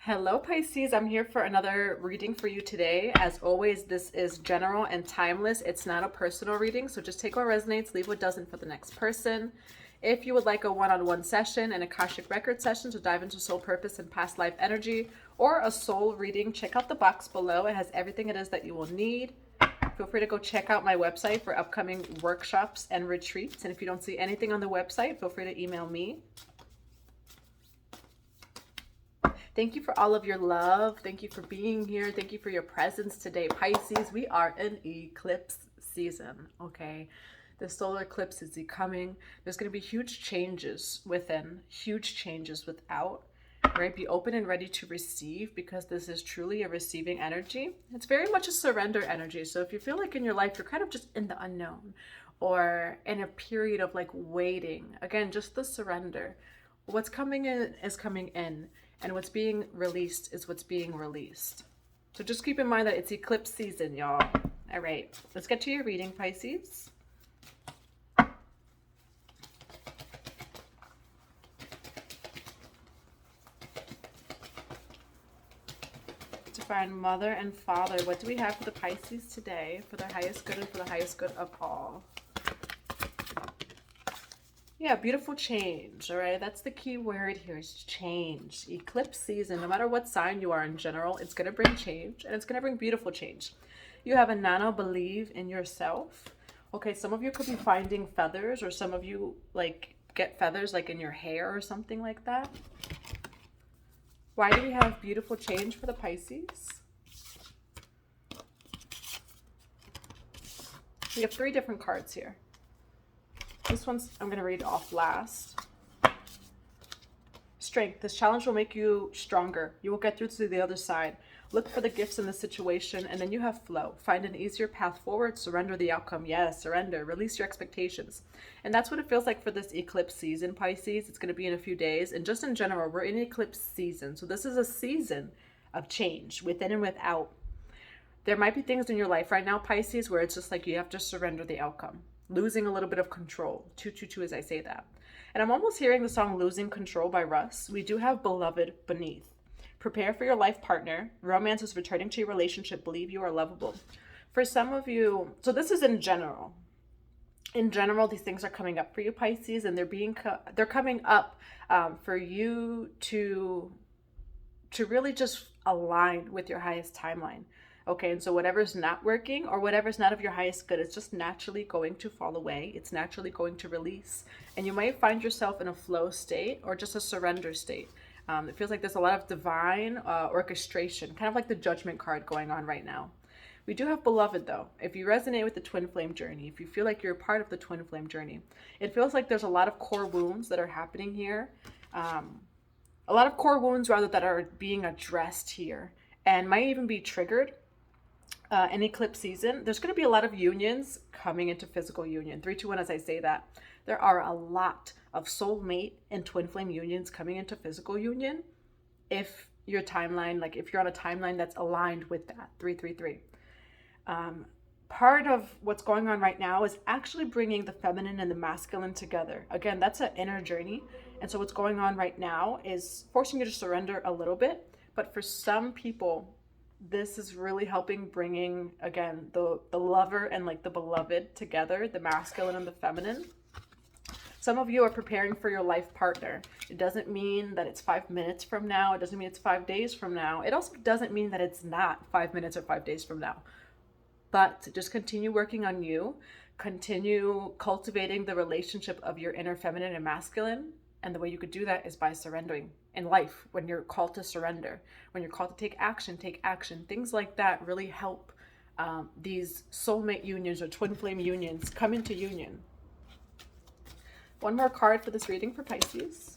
Hello Pisces, I'm here for another reading for you today. As always, this is general and timeless. It's not a personal reading, so just take what resonates, leave what doesn't for the next person. If you would like a one-on-one session, an Akashic record session to dive into soul purpose and past life energy, or a soul reading, check out the box below. It has everything it is that you will need. Feel free to go check out my website for upcoming workshops and retreats. And if you don't see anything on the website, feel free to email me. Thank you for all of your love. Thank you for being here. Thank you for your presence today. Pisces, we are in eclipse season, okay? The solar eclipse is coming. There's going to be huge changes within, huge changes without, right? Be open and ready to receive, because this is truly a receiving energy. It's very much a surrender energy. So if you feel like in your life, you're kind of just in the unknown or in a period of like waiting, again, just the surrender. What's coming in is coming in. And what's being released is what's being released. So just keep in mind that it's eclipse season, y'all. All right, let's get to your reading, Pisces. Divine Mother and Father, what do we have for the Pisces today? For their highest good and for the highest good of all. Yeah, beautiful change, all right? That's the key word here, is change. Eclipse season, no matter what sign you are in general, it's going to bring change, and it's going to bring beautiful change. You have a nano believe in yourself. Okay, some of you could be finding feathers, or some of you like get feathers like in your hair or something like that. Why do we have beautiful change for the Pisces? We have 3 different cards here. This one's I'm going to read off last. Strength. This challenge will make you stronger. You will get through to the other side. Look for the gifts in the situation, and then you have flow. Find an easier path forward. Surrender the outcome. Yes, surrender. Release your expectations. And that's what it feels like for this eclipse season, Pisces. It's going to be in a few days. And just in general, we're in eclipse season. So this is a season of change within and without. There might be things in your life right now, Pisces, where it's just like you have to surrender the outcome. Losing a little bit of control. 222 as I say that. And I'm almost hearing the song Losing Control by Russ. We do have Beloved beneath. Prepare for your life partner. Romance is returning to your relationship. Believe you are lovable. For some of you, so this is in general. In general, these things are coming up for you, Pisces, and they're coming up for you to really just align with your highest timeline. Okay, and so whatever's not working or whatever's not of your highest good, it's just naturally going to fall away. It's naturally going to release. And you might find yourself in a flow state or just a surrender state. It feels like there's a lot of divine orchestration, kind of like the judgment card going on right now. We do have Beloved, though. If you resonate with the twin flame journey, if you feel like you're a part of the twin flame journey, it feels like there's a lot of core wounds that are happening here. A lot of core wounds, rather, that are being addressed here and might even be triggered. In eclipse season, there's going to be a lot of unions coming into physical union. 3, 2, 1 as I say that. There are a lot of soulmate and twin flame unions coming into physical union if your timeline, like if you're on a timeline that's aligned with that. 3, 3, 3. Part of what's going on right now is actually bringing the feminine and the masculine together. Again, that's an inner journey. And so what's going on right now is forcing you to surrender a little bit. But for some people, this is really helping bringing, again, the lover and like the beloved together, the masculine and the feminine. Some of you are preparing for your life partner. It doesn't mean that it's 5 minutes from now. It doesn't mean it's 5 days from now. It also doesn't mean that it's not 5 minutes or 5 days from now. But just continue working on you. Continue cultivating the relationship of your inner feminine and masculine. And the way you could do that is by surrendering in life. When you're called to surrender, when you're called to take action, things like that really help these soulmate unions or twin flame unions come into union. One more card for this reading for Pisces.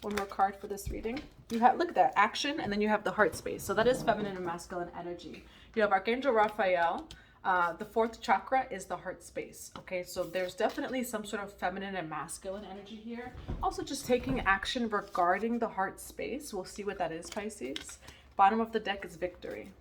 One more card for this reading. You have, look at that, action, and then you have the heart space. So that is feminine and masculine energy. You have Archangel Raphael. The 4th chakra is the heart space. Okay, so there's definitely some sort of feminine and masculine energy here. Also just taking action regarding the heart space. We'll see what that is, Pisces. Bottom of the deck is victory.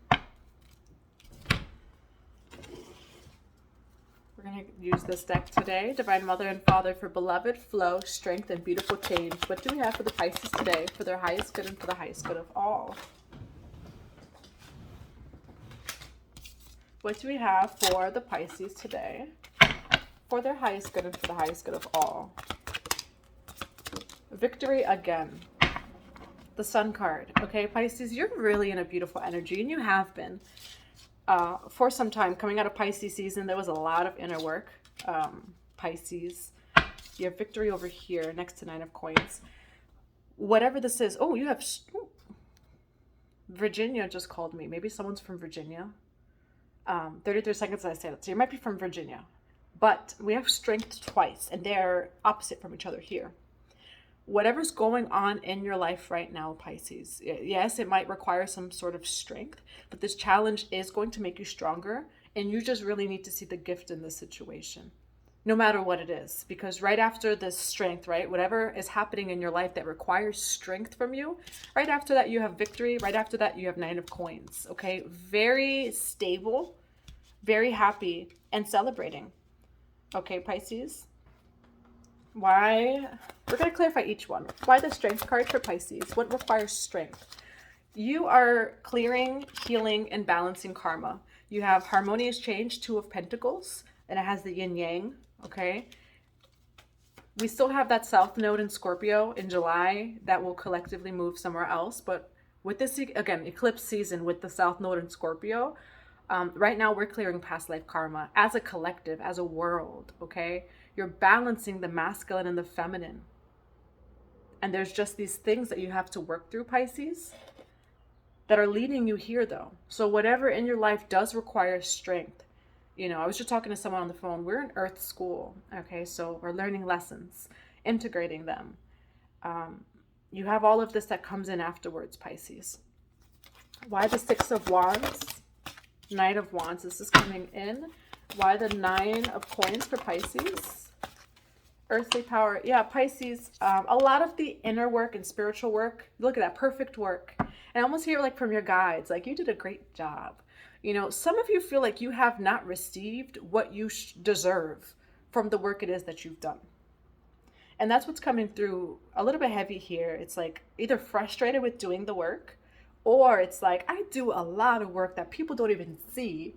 We're going to use this deck today. Divine Mother and Father, for beloved, flow, strength, and beautiful change. What do we have for the Pisces today? For their highest good and for the highest good of all. What do we have for the Pisces today? For their highest good and for the highest good of all. Victory again. The Sun card. Okay, Pisces, you're really in a beautiful energy, and you have been. For some time. Coming out of Pisces season, there was a lot of inner work. Pisces, you have victory over here next to 9 of Coins. Whatever this is. Oh, you have... Virginia just called me. Maybe someone's from Virginia. 33 seconds I say that. So you might be from Virginia. But we have strength twice, and they're opposite from each other here. Whatever's going on in your life right now, Pisces, yes, it might require some sort of strength, but this challenge is going to make you stronger, and you just really need to see the gift in this situation, no matter what it is, because right after this strength, right, whatever is happening in your life that requires strength from you, right after that you have victory, right after that you have 9 of Coins, okay? Very stable, very happy, and celebrating, okay, Pisces? Why? We're going to clarify each one. Why the Strength card for Pisces? What requires strength? You are clearing, healing, and balancing karma. You have harmonious change, 2 of Pentacles, and it has the yin yang, okay? We still have that South Node in Scorpio in July that will collectively move somewhere else. But with this, again, eclipse season with the South Node in Scorpio, right now we're clearing past life karma as a collective, as a world, okay? You're balancing the masculine and the feminine. And there's just these things that you have to work through, Pisces, that are leading you here, though. So whatever in your life does require strength. You know, I was just talking to someone on the phone. We're in Earth school, okay? So we're learning lessons, integrating them. You have all of this that comes in afterwards, Pisces. Why the 6 of Wands? Knight of Wands. This is coming in. Why the 9 of Coins for Pisces? Earthly power. Yeah, Pisces, a lot of the inner work and spiritual work, look at that, perfect work. And I almost hear like from your guides, like you did a great job. You know, some of you feel like you have not received what you deserve from the work it is that you've done. And that's what's coming through a little bit heavy here. It's like either frustrated with doing the work, or it's like, I do a lot of work that people don't even see,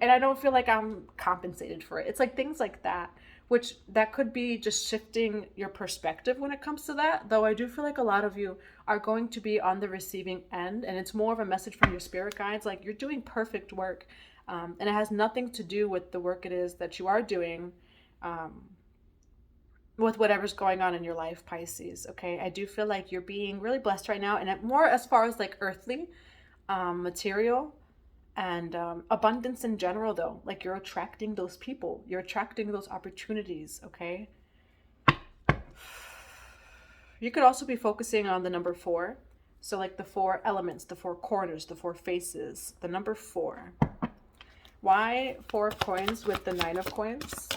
and I don't feel like I'm compensated for it. It's like things like that, which that could be just shifting your perspective when it comes to that. Though I do feel like a lot of you are going to be on the receiving end, and it's more of a message from your spirit guides, like you're doing perfect work. And it has nothing to do with the work it is that you are doing, with whatever's going on in your life, Pisces, okay? I do feel like you're being really blessed right now, and more as far as like earthly, material, and abundance in general, though. Like you're attracting those people, you're attracting those opportunities, okay? You could also be focusing on the number 4. So like the 4 elements, the 4 corners, the 4 faces, the number 4. Why 4 of Coins with the 9 of Coins?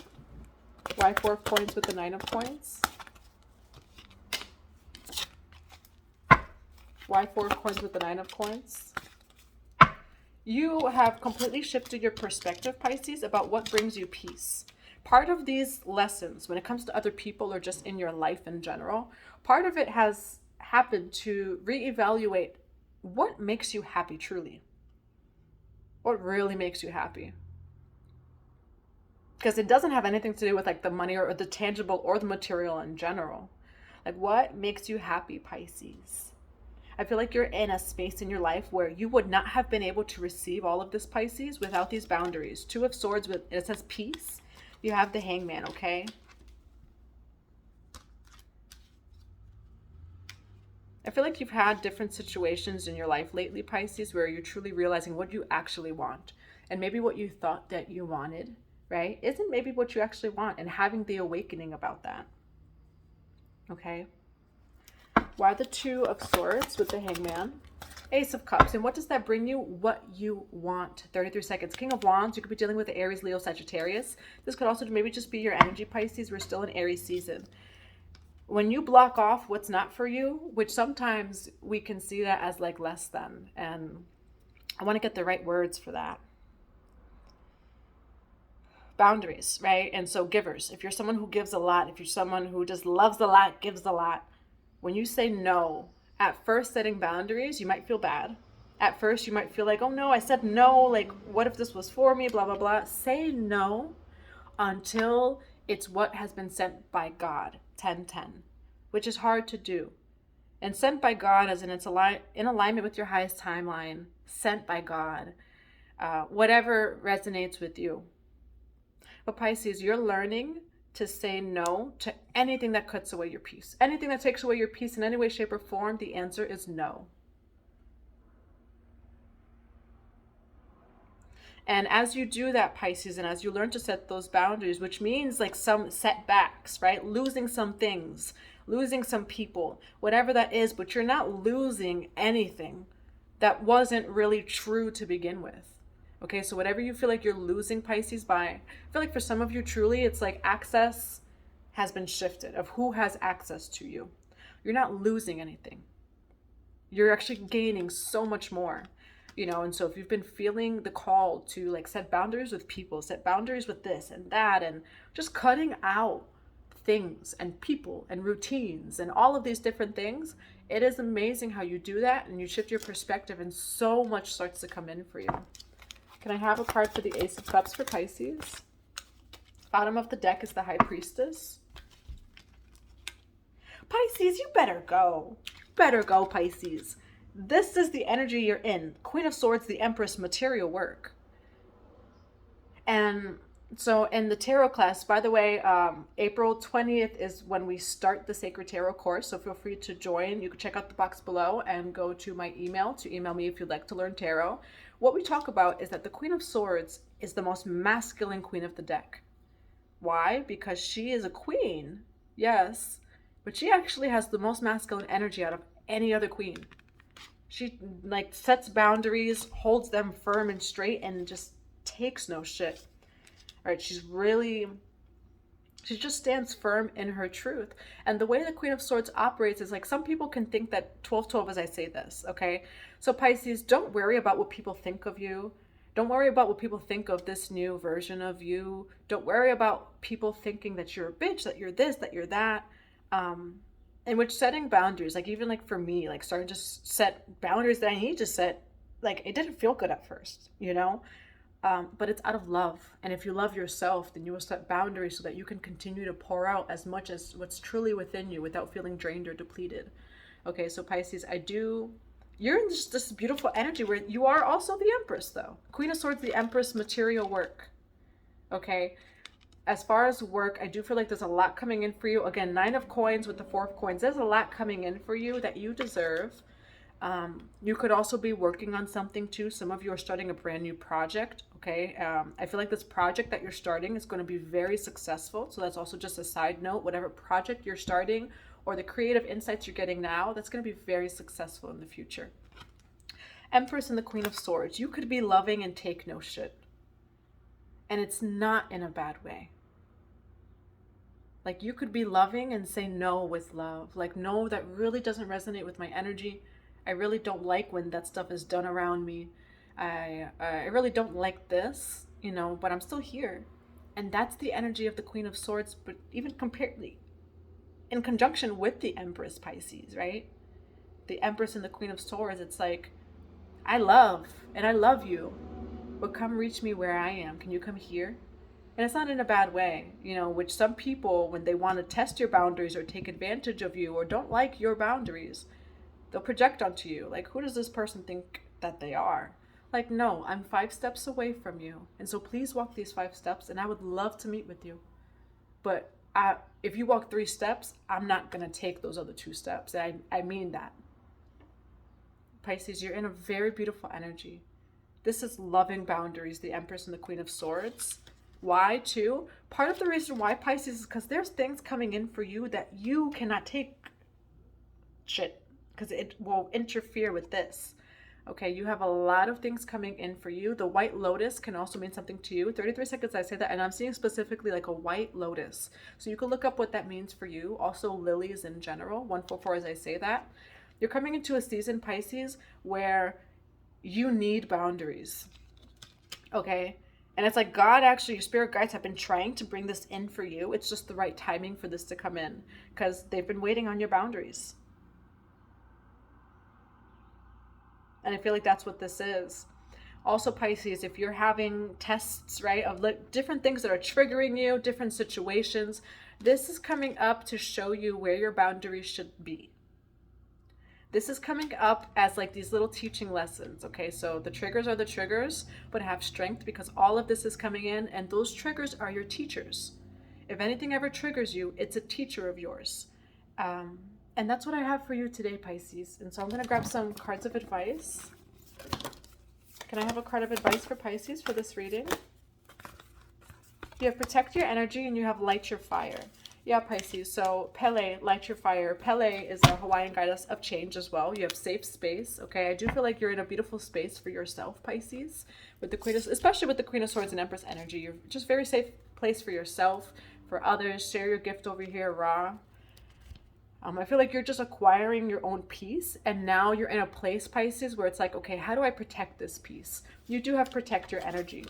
Why 4 of Coins with the 9 of Coins? Why 4 of Coins with the 9 of Coins? You have completely shifted your perspective, Pisces, about what brings you peace. Part of these lessons, when it comes to other people or just in your life in general, part of it has happened to reevaluate what makes you happy truly. What really makes you happy. Because it doesn't have anything to do with like the money or the tangible or the material in general. Like what makes you happy, Pisces? I feel like you're in a space in your life where you would not have been able to receive all of this, Pisces, without these boundaries. 2 of Swords with, it says peace. You have the Hangman, okay? I feel like you've had different situations in your life lately, Pisces, where you're truly realizing what you actually want. And maybe what you thought that you wanted, right, isn't maybe what you actually want, and having the awakening about that. Okay? Why the 2 of Swords with the Hangman? Ace of Cups. And what does that bring you? What you want. 33 seconds. King of Wands. You could be dealing with the Aries, Leo, Sagittarius. This could also maybe just be your energy, Pisces. We're still in Aries season. When you block off what's not for you, which sometimes we can see that as like less than. And I want to get the right words for that. boundaries, right? And so givers, if you're someone who gives a lot, if you're someone who just loves a lot, gives a lot, when you say no, at first setting boundaries, you might feel bad. At first you might feel like, oh no, I said no, like what if this was for me, blah, blah, blah. Say no until it's what has been sent by God, 10-10, which is hard to do. And sent by God as in it's in alignment with your highest timeline, sent by God, whatever resonates with you. But Pisces, you're learning to say no to anything that cuts away your peace. Anything that takes away your peace in any way, shape, or form, the answer is no. And as you do that, Pisces, and as you learn to set those boundaries, which means like some setbacks, right? Losing some things, losing some people, whatever that is, but you're not losing anything that wasn't really true to begin with. Okay, so whatever you feel like you're losing, Pisces, I feel like for some of you, truly, it's like access has been shifted of who has access to you. You're not losing anything. You're actually gaining so much more. And so if you've been feeling the call to like set boundaries with people, set boundaries with this and that, and just cutting out things and people and routines and all of these different things, it is amazing how you do that and you shift your perspective and so much starts to come in for you. Can I have a card for the Ace of Cups for Pisces? Bottom of the deck is the High Priestess. Pisces, you better go. You better go, Pisces. This is the energy you're in. Queen of Swords, the Empress, material work. And so in the tarot class, by the way, April 20th is when we start the Sacred Tarot course. So feel free to join. You can check out the box below and go to my email to email me if you'd like to learn tarot. What we talk about is that the Queen of Swords is the most masculine queen of the deck. Why? Because she is a queen, yes, but she actually has the most masculine energy out of any other queen. She like sets boundaries, holds them firm and straight, and just takes no shit. All right, she just stands firm in her truth. And the way the Queen of Swords operates is like, some people can think that 12-12 as I say this, okay? So Pisces, don't worry about what people think of you. Don't worry about what people think of this new version of you. Don't worry about people thinking that you're a bitch, that you're this, that you're that. In which setting boundaries, like even like for me, like starting to set boundaries that I need to set, like it didn't feel good at first, but it's out of love. And if you love yourself, then you will set boundaries so that you can continue to pour out as much as what's truly within you without feeling drained or depleted. Okay, so Pisces, you're in just this beautiful energy where you are also the Empress though. Queen of Swords, the Empress, material work. Okay. As far as work, I do feel like there's a lot coming in for you. Again, 9 of Coins with the 4 of Coins. There's a lot coming in for you that you deserve. You could also be working on something too. Some of you are starting a brand new project, okay? I feel like this project that you're starting is going to be very successful. So that's also just a side note. Whatever project you're starting or the creative insights you're getting now, that's going to be very successful in the future. Empress and the Queen of Swords. You could be loving and take no shit. And it's not in a bad way. Like you could be loving and say no with love. Like, no, that really doesn't resonate with my energy. I really don't like when that stuff is done around me. I really don't like this, but I'm still here. And that's the energy of the Queen of Swords, but even in conjunction with the Empress, Pisces, right? The Empress and the Queen of Swords, it's like, I love and I love you, but come reach me where I am. Can you come here? And it's not in a bad way, which some people, when they want to test your boundaries or take advantage of you or don't like your boundaries, they'll project onto you. Like, who does this person think that they are? Like, no, I'm 5 steps away from you. And so please walk these 5 steps and I would love to meet with you. But if you walk 3 steps, I'm not going to take those other 2 steps. I mean that. Pisces, you're in a very beautiful energy. This is loving boundaries, the Empress and the Queen of Swords. Why too? Part of the reason why, Pisces, is because there's things coming in for you that you cannot take shit because it will interfere with this. Okay, you have a lot of things coming in for you. The White Lotus can also mean something to you. 33 seconds I say that, and I'm seeing specifically like a White Lotus. So you can look up what that means for you. Also lilies in general, 144 as I say that. You're coming into a season, Pisces, where you need boundaries. Okay? And it's like God, actually, your spirit guides have been trying to bring this in for you. It's just the right timing for this to come in, because they've been waiting on your boundaries. And I feel like that's what this is. Also, Pisces, if you're having tests, right, of different things that are triggering you, different situations, this is coming up to show you where your boundaries should be. This is coming up as like these little teaching lessons, okay? So the triggers are the triggers, but have strength, because all of this is coming in, and those triggers are your teachers. If anything ever triggers you, it's a teacher of yours. And that's what I have for you today, Pisces. And so I'm going to grab some cards of advice. Can I have a card of advice for Pisces for this reading? You have protect your energy, and you have light your fire. Yeah, Pisces. So Pele, light your fire. Pele is a Hawaiian goddess of change as well. You have safe space. Okay, I do feel like you're in a beautiful space for yourself, Pisces, with the Queen of, especially with the Queen of Swords and Empress energy. You're just very safe place for yourself, for others. Share your gift over here, Ra. I feel like you're just acquiring your own peace, and now you're in a place, Pisces, where it's like, okay, how do I protect this peace? You do have protect your energy.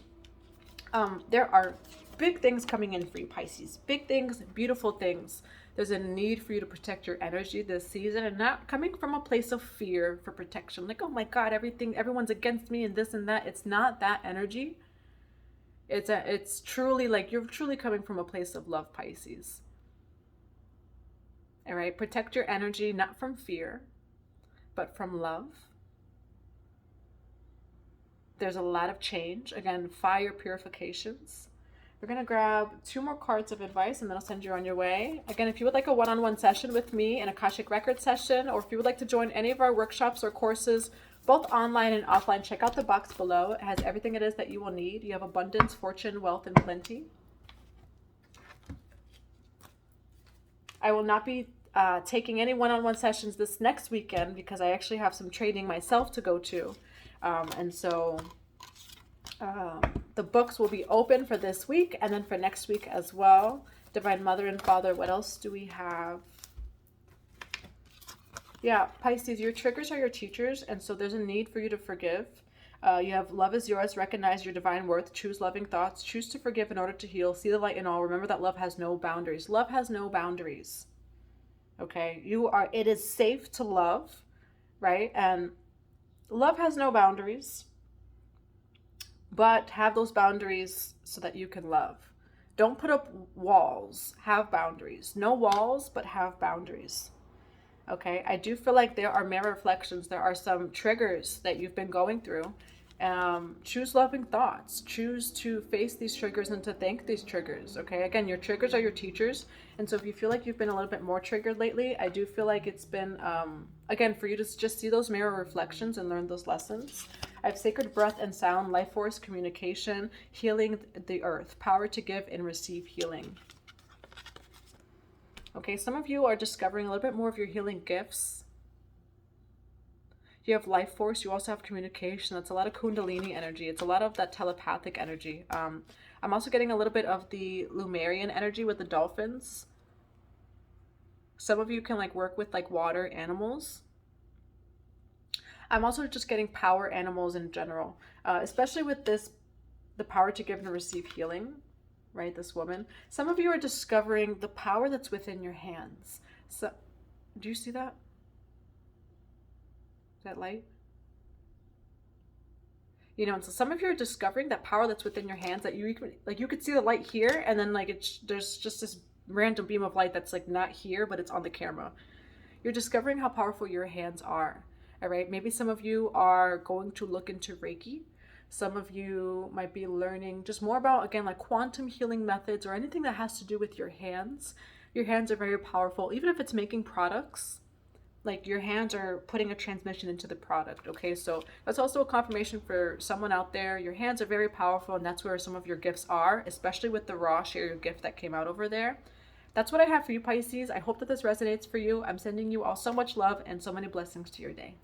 There are big things coming in for you, Pisces. Big things, beautiful things. There's a need for you to protect your energy this season, and not coming from a place of fear for protection. Like, oh my God, everyone's against me and this and that. It's not that energy. It's truly like you're truly coming from a place of love, Pisces. All right, protect your energy, not from fear, but from love. There's a lot of change. Again, fire purifications. We're going to grab 2 more cards of advice, and then I'll send you on your way. Again, if you would like a one-on-one session with me, an Akashic record session, or if you would like to join any of our workshops or courses, both online and offline, check out the box below. It has everything it is that you will need. You have abundance, fortune, wealth, and plenty. I will not be taking any one-on-one sessions this next weekend, because I actually have some training myself to go to. And so the books will be open for this week, and then for next week as well. Divine Mother and Father, what else do we have? Yeah, Pisces, your triggers are your teachers, and so there's a need for you to forgive. You have love is yours, recognize your divine worth, choose loving thoughts, choose to forgive in order to heal, see the light in all. Remember that love has no boundaries. Love has no boundaries. Okay, it is safe to love, right? And love has no boundaries, but have those boundaries so that you can love. Don't put up walls, have boundaries. No walls, but have boundaries. Okay, I do feel like there are mirror reflections. There are some triggers that you've been going through. Choose loving thoughts. Choose to face these triggers and to thank these triggers. Okay, again, your triggers are your teachers. And so if you feel like you've been a little bit more triggered lately, I do feel like it's been, again, for you to just see those mirror reflections and learn those lessons. I have sacred breath and sound, life force, communication, healing the earth, power to give and receive healing. Okay, some of you are discovering a little bit more of your healing gifts. You have life force. You also have communication. That's a lot of Kundalini energy. It's a lot of that telepathic energy. I'm also getting a little bit of the Lumerian energy with the dolphins. Some of you can like work with like water animals. I'm also just getting power animals in general, especially with this, the power to give and receive healing, right? This woman. Some of you are discovering the power that's within your hands. So, do you see that? That light, you know, and so some of you are discovering that power that's within your hands, that you could see the light here, and then like there's just this random beam of light that's like not here, but it's on the camera. You're discovering how powerful your hands are. All right, maybe some of you are going to look into Reiki. Some of you might be learning just more about, again, like quantum healing methods or anything that has to do with your hands. Your hands are very powerful, even if it's making products. Like your hands are putting a transmission into the product, okay? So that's also a confirmation for someone out there. Your hands are very powerful, and that's where some of your gifts are, especially with the raw share your gift that came out over there. That's what I have for you, Pisces. I hope that this resonates for you. I'm sending you all so much love and so many blessings to your day.